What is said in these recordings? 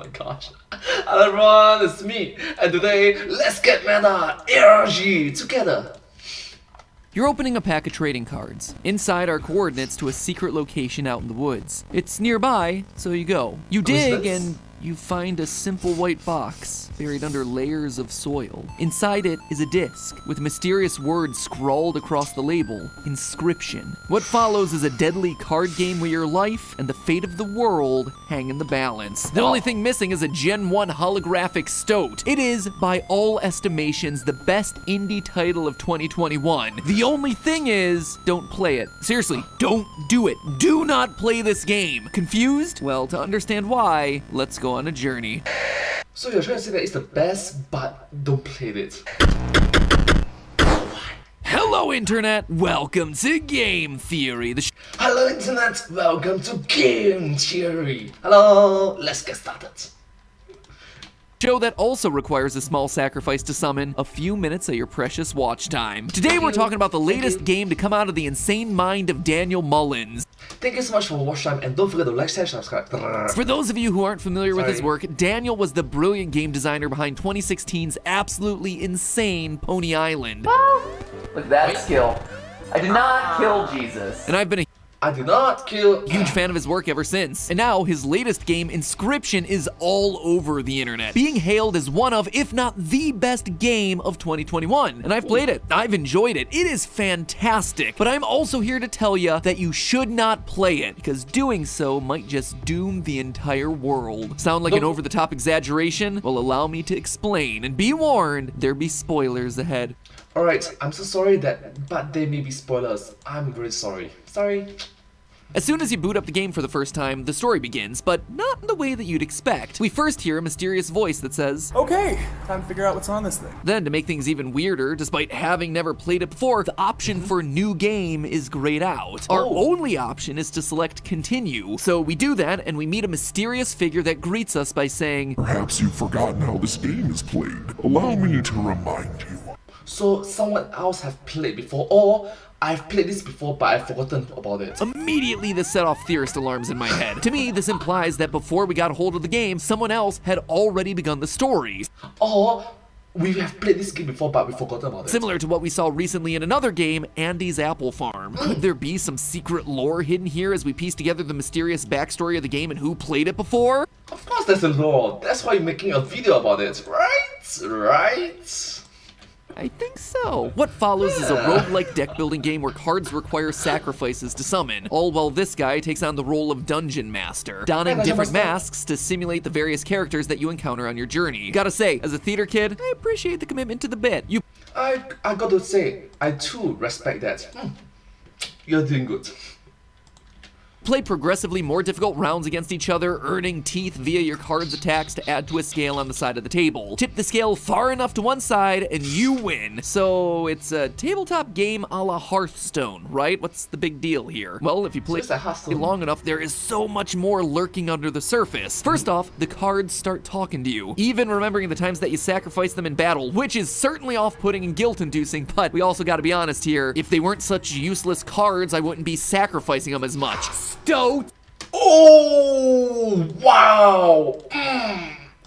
my gosh. Hello everyone, it's me, and today, let's get meta energy together. You're opening a pack of trading cards. Inside are coordinates to a secret location out in the woods. It's nearby, so you go. You dig and you find a simple white box buried under layers of soil. Inside it is a disc with mysterious words scrawled across the label, Inscryption. What follows is a deadly card game where your life and the fate of the world hang in the balance. The only thing missing is a Gen 1 holographic stoat. It is, by all estimations, the best indie title of 2021. The only thing is, don't play it. Seriously, don't do it. Do not play this game. Confused? Well, to understand why, let's go on a journey. So you're trying to say that it's the best, but don't play it. Hello, Internet. Welcome to Game Theory. Hello, Internet. Welcome to Game Theory. Hello, let's get started. Show that also requires a small sacrifice to summon a few minutes of your precious watch time. Today we're talking about the latest game to come out of the insane mind of Daniel Mullins. Thank you so much for watch time, and don't forget to like, share, subscribe. For those of you who aren't familiar with his work, Daniel was the brilliant game designer behind 2016's absolutely insane Pony Island. Look at that skill. I did not kill Jesus. And I've been a I did not kill. huge fan of his work ever since. And now his latest game, Inscryption, is all over the internet, being hailed as one of, if not the best game of 2021. And I've played it. I've enjoyed it. It is fantastic. But I'm also here to tell you that you should not play it, because doing so might just doom the entire world. Sound like an over-the-top exaggeration? Well, allow me to explain. And be warned, there be spoilers ahead. Alright, I'm so sorry but they may be spoilers. I'm very sorry. Sorry. As soon as you boot up the game for the first time, the story begins, but not in the way that you'd expect. We first hear a mysterious voice that says, "Okay, time to figure out what's on this thing." Then, to make things even weirder, despite having never played it before, the option for new game is grayed out. Our only option is to select continue. So we do that, and we meet a mysterious figure that greets us by saying, "Perhaps you've forgotten how this game is played. Allow me to remind you." So someone else have played before, or I've played this before but I've forgotten about it. Immediately this set off theorist alarms in my head. To me, this implies that before we got a hold of the game, someone else had already begun the story. Or we have played this game before but we forgotten about it. Similar to what we saw recently in another game, Andy's Apple Farm. Could there be some secret lore hidden here as we piece together the mysterious backstory of the game and who played it before? Of course there's a lore. That's why you're making a video about it, right? Right? I think so. What follows is a roguelike deck building game where cards require sacrifices to summon, all while this guy takes on the role of Dungeon Master, donning different masks to simulate the various characters that you encounter on your journey. Gotta say, as a theater kid, I appreciate the commitment to the bit. I got to say, I too respect that. You're doing good. Play progressively more difficult rounds against each other, earning teeth via your card's attacks to add to a scale on the side of the table. Tip the scale far enough to one side and you win. So it's a tabletop game a la Hearthstone, right? What's the big deal here? Well, if you play long enough, there is so much more lurking under the surface. First off, the cards start talking to you, even remembering the times that you sacrificed them in battle, which is certainly off-putting and guilt-inducing, but we also gotta be honest here, if they weren't such useless cards, I wouldn't be sacrificing them as much. Stoat! Oh, wow!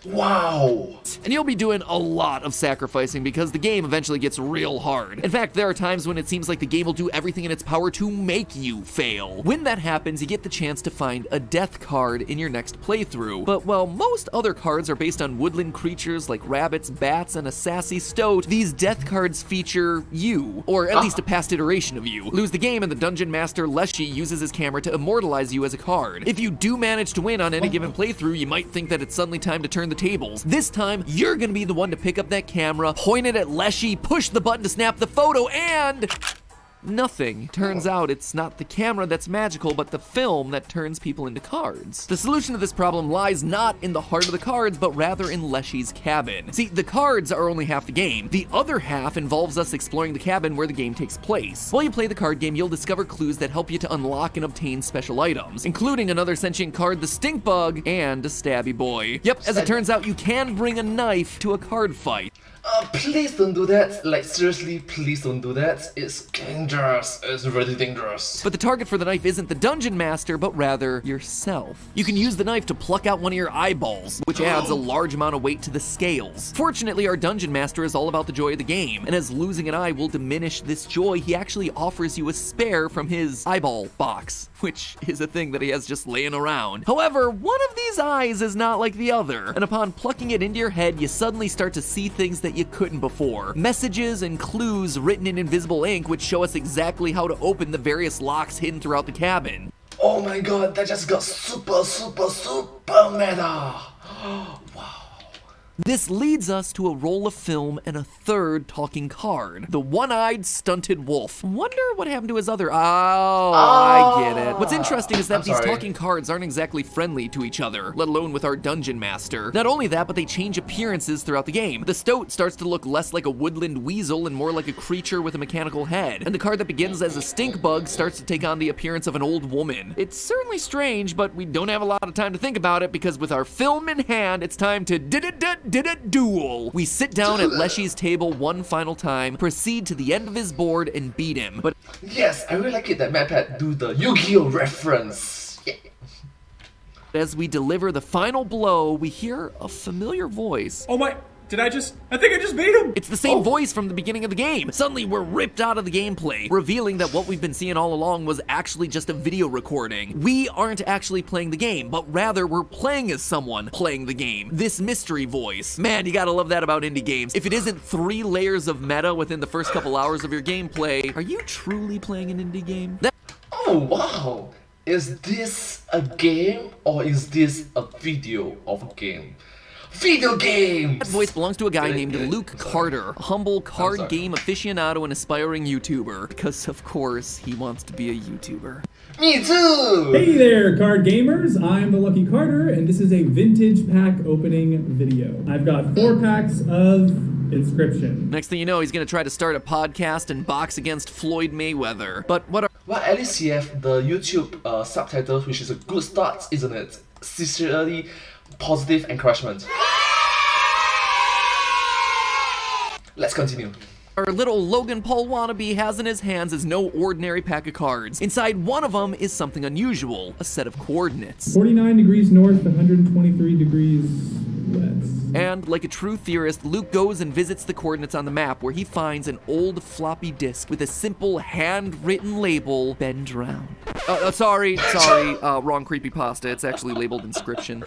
Wow! And you'll be doing a lot of sacrificing because the game eventually gets real hard. In fact, there are times when it seems like the game will do everything in its power to make you fail. When that happens, you get the chance to find a death card in your next playthrough. But while most other cards are based on woodland creatures like rabbits, bats, and a sassy stoat, these death cards feature you, or at least a past iteration of you. Lose the game and the Dungeon Master Leshy uses his camera to immortalize you as a card. If you do manage to win on any given playthrough, you might think that it's suddenly time to turn the tables. This time, you're gonna be the one to pick up that camera, point it at Leshy, push the button to snap the photo, and nothing. Turns out it's not the camera that's magical, but the film that turns people into cards. The solution to this problem lies not in the heart of the cards, but rather in Leshy's cabin. See, the cards are only half the game. The other half involves us exploring the cabin where the game takes place. While you play the card game, you'll discover clues that help you to unlock and obtain special items, including another sentient card, the Stink Bug, and a Stabby Boy. Yep, as it turns out, you can bring a knife to a card fight. Please don't do that. Like, seriously, please don't do that. It's dangerous. It's really dangerous. But the target for the knife isn't the dungeon master, but rather yourself. You can use the knife to pluck out one of your eyeballs, which adds a large amount of weight to the scales. Fortunately, our dungeon master is all about the joy of the game, and as losing an eye will diminish this joy, he actually offers you a spare from his eyeball box, which is a thing that he has just laying around. However, one of these eyes is not like the other, and upon plucking it into your head, you suddenly start to see things that you couldn't before. Messages and clues written in invisible ink which show us exactly how to open the various locks hidden throughout the cabin. Oh my god, that just got super meta. Wow. This leads us to a roll of film and a third talking card. The one-eyed stunted wolf. Wonder what happened to his other. Oh, I get it. What's interesting is that these talking cards aren't exactly friendly to each other, let alone with our dungeon master. Not only that, but they change appearances throughout the game. The stoat starts to look less like a woodland weasel and more like a creature with a mechanical head. And the card that begins as a stink bug starts to take on the appearance of an old woman. It's certainly strange, but we don't have a lot of time to think about it because with our film in hand, it's time to duel. We sit down at Leshy's table one final time, proceed to the end of his board, and beat him. But yes, I really like it that MadPat do the Yu-Gi-Oh reference. Yeah. As we deliver the final blow, we hear a familiar voice. Oh my, I think I just beat him! It's the same voice from the beginning of the game. Suddenly, we're ripped out of the gameplay, revealing that what we've been seeing all along was actually just a video recording. We aren't actually playing the game, but rather we're playing as someone playing the game. This mystery voice. Man, you gotta love that about indie games. If it isn't 3 layers of meta within the first couple hours of your gameplay, are you truly playing an indie game? Oh wow! Is this a game or is this a video of a game? Video games! That voice belongs to a guy named Luke Carter, a humble card game aficionado and aspiring YouTuber. Because, of course, he wants to be a YouTuber. Me too! Hey there, card gamers! I'm the Lucky Carter, and this is a vintage pack opening video. I've got 4 packs of Inscryption. Next thing you know, he's gonna try to start a podcast and box against Floyd Mayweather. But what are... Well, at least you have the YouTube subtitles, which is a good start, isn't it? Sincerely, positive encouragement. Let's continue. Our little Logan Paul wannabe has in his hands is no ordinary pack of cards. Inside one of them is something unusual, a set of coordinates. 49 degrees north, 123 degrees west. And, like a true theorist, Luke goes and visits the coordinates on the map where he finds an old floppy disk with a simple handwritten label, "Been drowned." Sorry, wrong creepypasta. It's actually labeled Inscryption.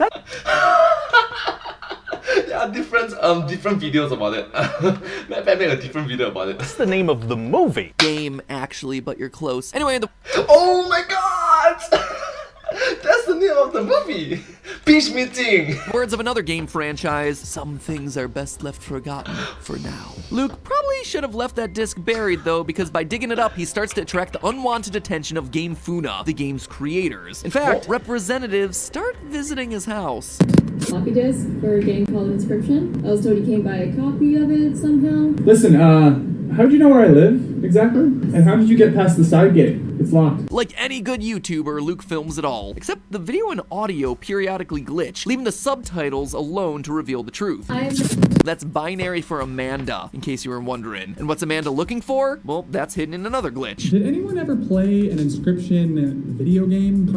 There are different videos about it. MadPat made a different video about it. What's the name of the movie? Game, actually, but you're close. Anyway, Oh my god! That's the name of the movie! Beach Meeting! words of another game franchise, some things are best left forgotten for now. Luke probably should have left that disc buried though, because by digging it up, he starts to attract the unwanted attention of Game Funa, the game's creators. In fact, representatives start visiting his house. Floppy disk for a game called Inscryption. I was told you came by a copy of it somehow. Listen, how'd you know where I live, exactly? And how did you get past the side gate? It's locked. Like any good YouTuber, Luke films it all, except the video and audio periodically glitch, leaving the subtitles alone to reveal the truth. That's binary for Amanda, in case you were wondering. And what's Amanda looking for? Well, that's hidden in another glitch. Did anyone ever play an Inscryption video game?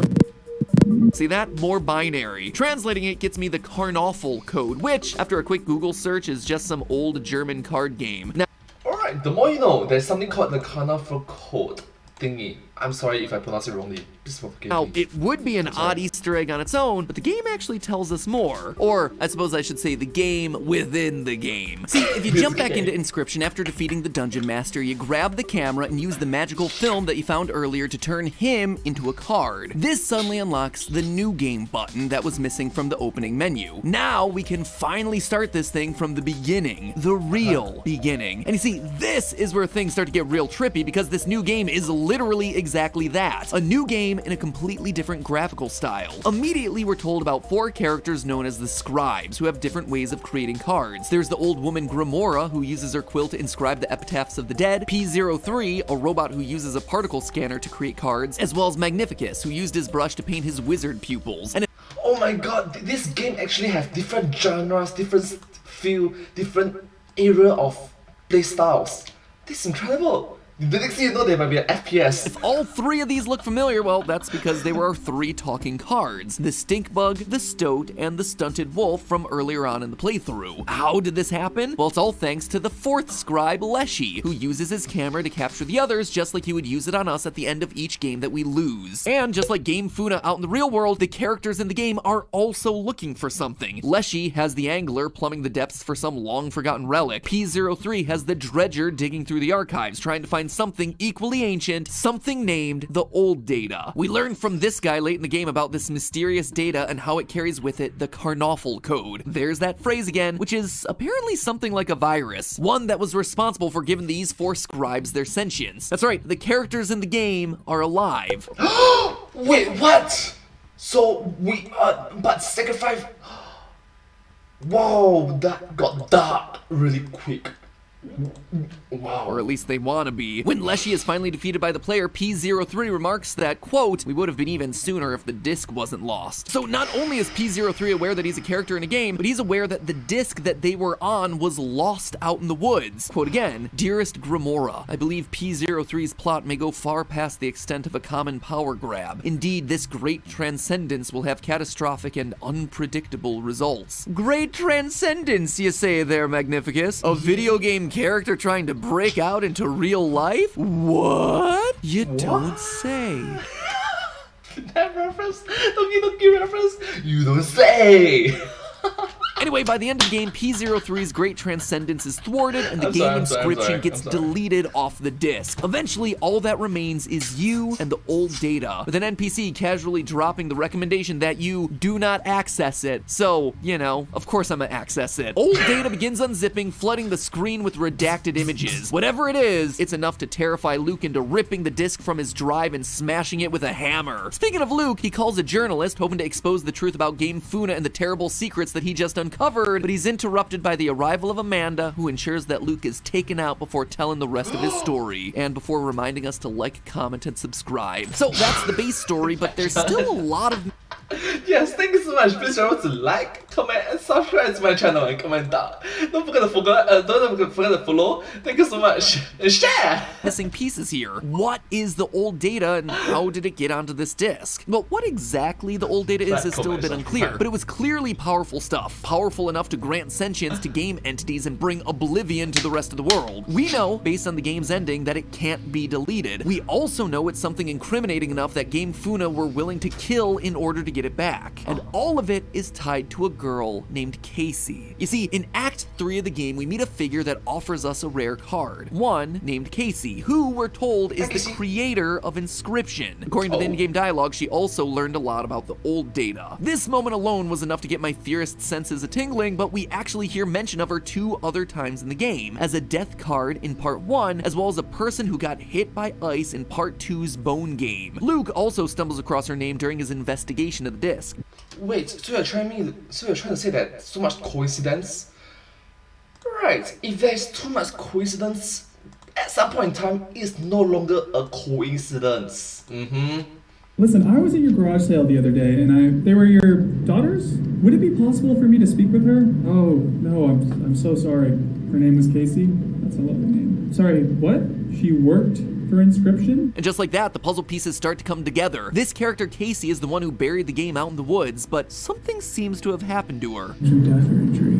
See that? More binary. Translating it gets me the Karnoffel code, which, after a quick Google search, is just some old German card game. Now, Alright, the more you know, there's something called the Karnoffel code thingy. I'm sorry if I pronounce it wrongly. Please forgive now, me. it would be an odd Easter egg on its own, but the game actually tells us more. Or, I suppose I should say the game within the game. See, if you jump back into Inscryption after defeating the Dungeon Master, you grab the camera and use the magical film that you found earlier to turn him into a card. This suddenly unlocks the New Game button that was missing from the opening menu. Now, we can finally start this thing from the beginning. The real beginning. And you see, this is where things start to get real trippy because this new game is literally exactly that. A new game in a completely different graphical style. Immediately, we're told about 4 characters known as the Scribes, who have different ways of creating cards. There's the old woman Gramora, who uses her quill to inscribe the epitaphs of the dead, P03, a robot who uses a particle scanner to create cards, as well as Magnificus, who used his brush to paint his wizard pupils. And Oh my god, this game actually has different genres, different feel, different area of playstyles. This is incredible. The next thing you know, there might be an FPS. If all three of these look familiar, well, that's because they were our three talking cards. The stink bug, the stoat, and the stunted wolf from earlier on in the playthrough. How did this happen? Well, it's all thanks to the fourth scribe, Leshy, who uses his camera to capture the others just like he would use it on us at the end of each game that we lose. And just like Game Funa out in the real world, the characters in the game are also looking for something. Leshy has the angler plumbing the depths for some long-forgotten relic. P03 has the dredger digging through the archives, trying to find something equally ancient, something named the old data. We learned from this guy late in the game about this mysterious data and how it carries with it the Karnoffel code. There's that phrase again, which is apparently something like a virus, one that was responsible for giving these four scribes their sentience. That's right, the characters in the game are alive. Wait, what? So we but sacrifice. Whoa, that got dark really quick. Wow. Or at least they wanna be. When Leshy is finally defeated by the player, P03 remarks that, quote, "We would have been even sooner if the disc wasn't lost." So not only is P03 aware that he's a character in a game, but he's aware that the disc that they were on was lost out in the woods. Quote again, "Dearest Gramora, I believe P03's plot may go far past the extent of a common power grab. Indeed, this great transcendence will have catastrophic and unpredictable results." Great transcendence, you say there, Magnificus? A video game character trying to break out into real life? What? You don't say. That reference? Donkey reference? You don't say. Anyway, by the end of the game, P03's great transcendence is thwarted and the game Inscryption gets deleted off the disc. Eventually, all that remains is you and the old data, with an NPC casually dropping the recommendation that you do not access it. So, you know, of course I'm gonna access it. Old data begins unzipping, flooding the screen with redacted images. Whatever it is, it's enough to terrify Luke into ripping the disc from his drive and smashing it with a hammer. Speaking of Luke, he calls a journalist, hoping to expose the truth about Game Funa and the terrible secrets that he just uncovered, but he's interrupted by the arrival of Amanda, who ensures that Luke is taken out before telling the rest of his story, and before reminding us to like, comment, and subscribe. So that's the base story, but there's still a lot of... Yes, thank you so much. Please remember to like, comment, and subscribe to my channel and comment down. Don't forget to follow. Thank you so much. And share! Missing pieces here. What is the old data and how did it get onto this disc? Well, what exactly the old data is still a bit unclear, but it was clearly powerful stuff. Powerful enough to grant sentience to game entities and bring oblivion to the rest of the world. We know, based on the game's ending, that it can't be deleted. We also know it's something incriminating enough that Game Funa were willing to kill in order to get it back. And all of it is tied to a girl named Casey. You see, in Act 3 of the game, we meet a figure that offers us a rare card. One named Casey, who we're told is the creator of Inscryption. According to the in-game dialogue, she also learned a lot about the old data. This moment alone was enough to get my theorist senses a-tingling, but we actually hear mention of her 2 other times in the game, as a death card in Part 1, as well as a person who got hit by ice in Part 2's Bone Game. Luke also stumbles across her name during his investigation of the disc. Wait, so you're trying to say that so much coincidence? Right, if there's too much coincidence, at some point in time, it's no longer a coincidence. Listen, I was at your garage sale the other day, and they were your daughters? Would it be possible for me to speak with her? Oh, no, I'm so sorry. Her name was Casey? That's a lovely name. Sorry, what? She worked for Inscryption? And just like that, the puzzle pieces start to come together. This character, Casey, is the one who buried the game out in the woods, but something seems to have happened to her. True death or injury.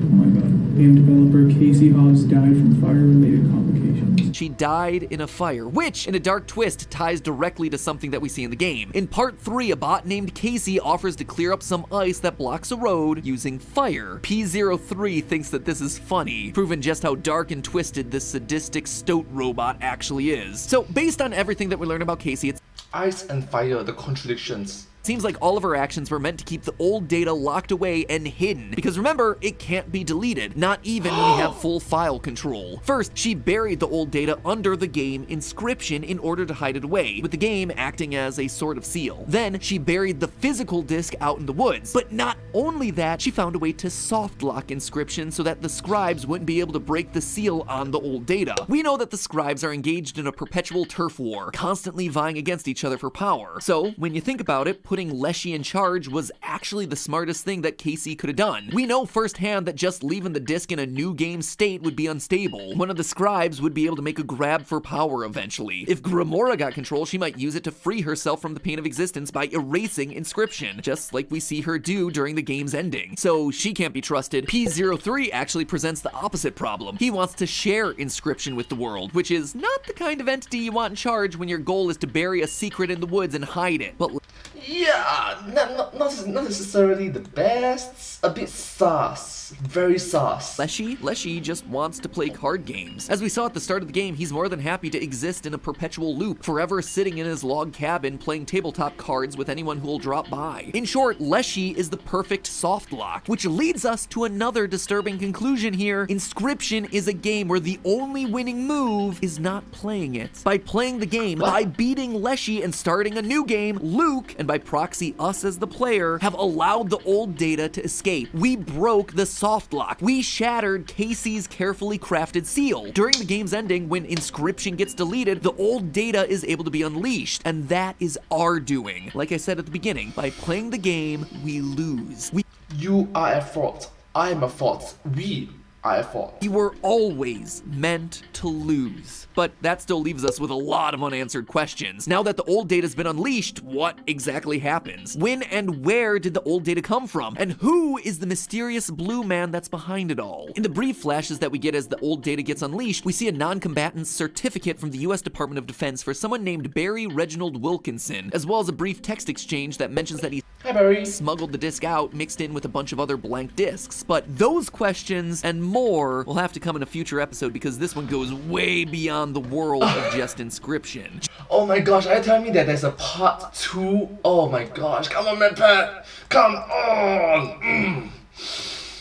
Oh my god. Game developer Casey Hobbs died from fire-related complications. She died in a fire, which, in a dark twist, ties directly to something that we see in the game. In Part 3, a bot named Casey offers to clear up some ice that blocks a road using fire. P03 thinks that this is funny, proving just how dark and twisted this sadistic stoat robot actually is. So, based on everything that we learn about Casey, it's Ice and fire, the contradictions. seems like all of her actions were meant to keep the old data locked away and hidden, because remember, it can't be deleted, not even when you have full file control. First, she buried the old data under the game Inscryption in order to hide it away, with the game acting as a sort of seal. Then, she buried the physical disc out in the woods. But not only that, she found a way to soft lock Inscryption so that the scribes wouldn't be able to break the seal on the old data. We know that the scribes are engaged in a perpetual turf war, constantly vying against each other for power. So, when you think about it, putting Leshy in charge was actually the smartest thing that Casey could have done. We know firsthand that just leaving the disk in a new game state would be unstable. One of the scribes would be able to make a grab for power eventually. If Gramora got control, she might use it to free herself from the pain of existence by erasing Inscryption, just like we see her do during the game's ending. So she can't be trusted. P03 actually presents the opposite problem. He wants to share Inscryption with the world, which is not the kind of entity you want in charge when your goal is to bury a secret in the woods and hide it. But yeah, not necessarily the best. A bit sus. Very sus. Leshy just wants to play card games. As we saw at the start of the game, he's more than happy to exist in a perpetual loop, forever sitting in his log cabin playing tabletop cards with anyone who will drop by. In short, Leshy is the perfect soft lock, which leads us to another disturbing conclusion here. Inscryption is a game where the only winning move is not playing it. By playing the game, by beating Leshy and starting a new game, Luke, and by proxy us as the player, have allowed the old data to escape. We broke the soft lock. We shattered Casey's carefully crafted seal. During the game's ending, when Inscryption gets deleted, the old data is able to be unleashed, and that is our doing. Like I said at the beginning, by playing the game, we lose. You are at fault. I am at fault. We are at fault. We were always meant to lose. But that still leaves us with a lot of unanswered questions. Now that the old data's been unleashed, what exactly happens? When and where did the old data come from? And who is the mysterious blue man that's behind it all? In the brief flashes that we get as the old data gets unleashed, we see a non-combatant's certificate from the US Department of Defense for someone named Barry Reginald Wilkinson, as well as a brief text exchange that mentions that he smuggled the disc out mixed in with a bunch of other blank discs. But those questions and more will have to come in a future episode because this one goes way beyond the world of just Inscryption. Oh my gosh, are you telling me that there's a part 2? Oh my gosh, come on, man, Pat! Come on!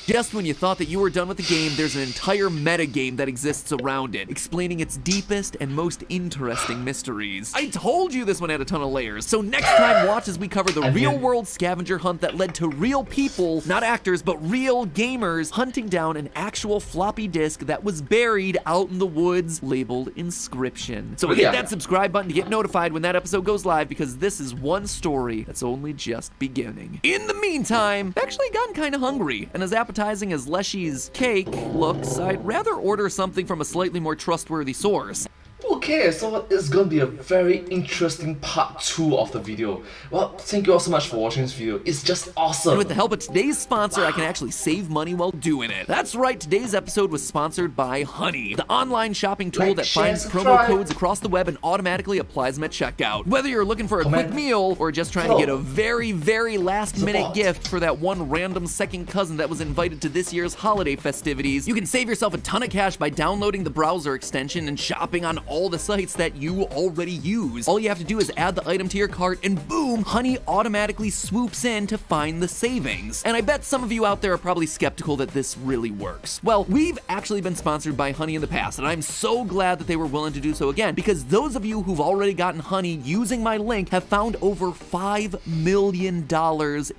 Just when you thought that you were done with the game, there's an entire metagame that exists around it, explaining its deepest and most interesting mysteries. I told you this one had a ton of layers, so next time watch as we cover the real-world scavenger hunt that led to real people, not actors, but real gamers, hunting down an actual floppy disk that was buried out in the woods, labeled Inscryption. So hit that subscribe button to get notified when that episode goes live, because this is one story that's only just beginning. In the meantime, I've actually gotten kind of hungry, and as appetizing as Leshy's cake looks, I'd rather order something from a slightly more trustworthy source. Okay, so it's gonna be a very interesting part 2 of the video. Well, thank you all so much for watching this video. It's just awesome. And with the help of today's sponsor, I can actually save money while doing it. That's right, today's episode was sponsored by Honey, the online shopping tool that finds promo codes across the web and automatically applies them at checkout. Whether you're looking for a quick meal or just trying to get a very, very last-minute gift for that one random second cousin that was invited to this year's holiday festivities, you can save yourself a ton of cash by downloading the browser extension and shopping on all the sites that you already use. All you have to do is add the item to your cart and boom, Honey automatically swoops in to find the savings. And I bet some of you out there are probably skeptical that this really works. Well, we've actually been sponsored by Honey in the past, and I'm so glad that they were willing to do so again, because those of you who've already gotten Honey using my link have found over $5 million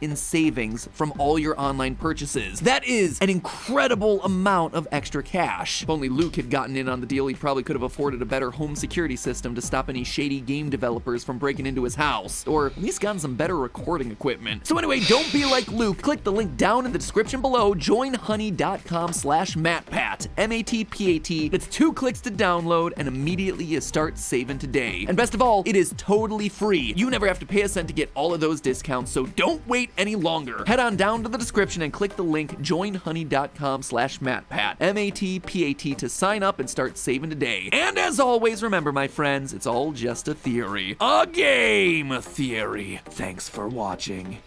in savings from all your online purchases. That is an incredible amount of extra cash. If only Luke had gotten in on the deal, he probably could have afforded a better home security system to stop any shady game developers from breaking into his house, or at least gotten some better recording equipment. So anyway, don't be like Luke. Click the link down in the description below, joinhoney.com/MattPat, MATPAT. It's 2 clicks to download, and immediately you start saving today. And best of all, it is totally free. You never have to pay a cent to get all of those discounts, so don't wait any longer. Head on down to the description and click the link joinhoney.com/MattPat, MATPAT, to sign up and start saving today. And as always, remember, my friends, it's all just a theory. A game theory. Thanks for watching.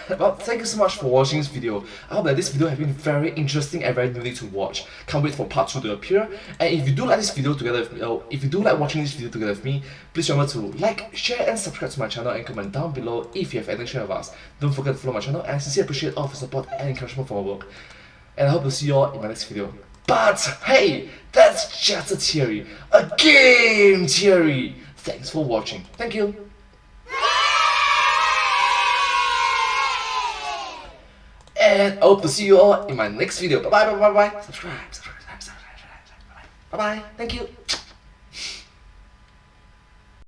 Well, thank you so much for watching this video. I hope that this video has been very interesting and very new to watch. Can't wait for part 2 to appear. And if you do like this video together with me, or if you do like watching this video together with me, please remember to like, share, and subscribe to my channel, and comment down below if you have anything to share with us. Don't forget to follow my channel, and I sincerely appreciate all of your support and encouragement for my work. And I hope to see you all in my next video. But hey, that's just a theory, a game theory. Thanks for watching. Thank you. And I hope to see you all in my next video. Bye bye, bye bye, bye. Subscribe. Bye bye. Thank you.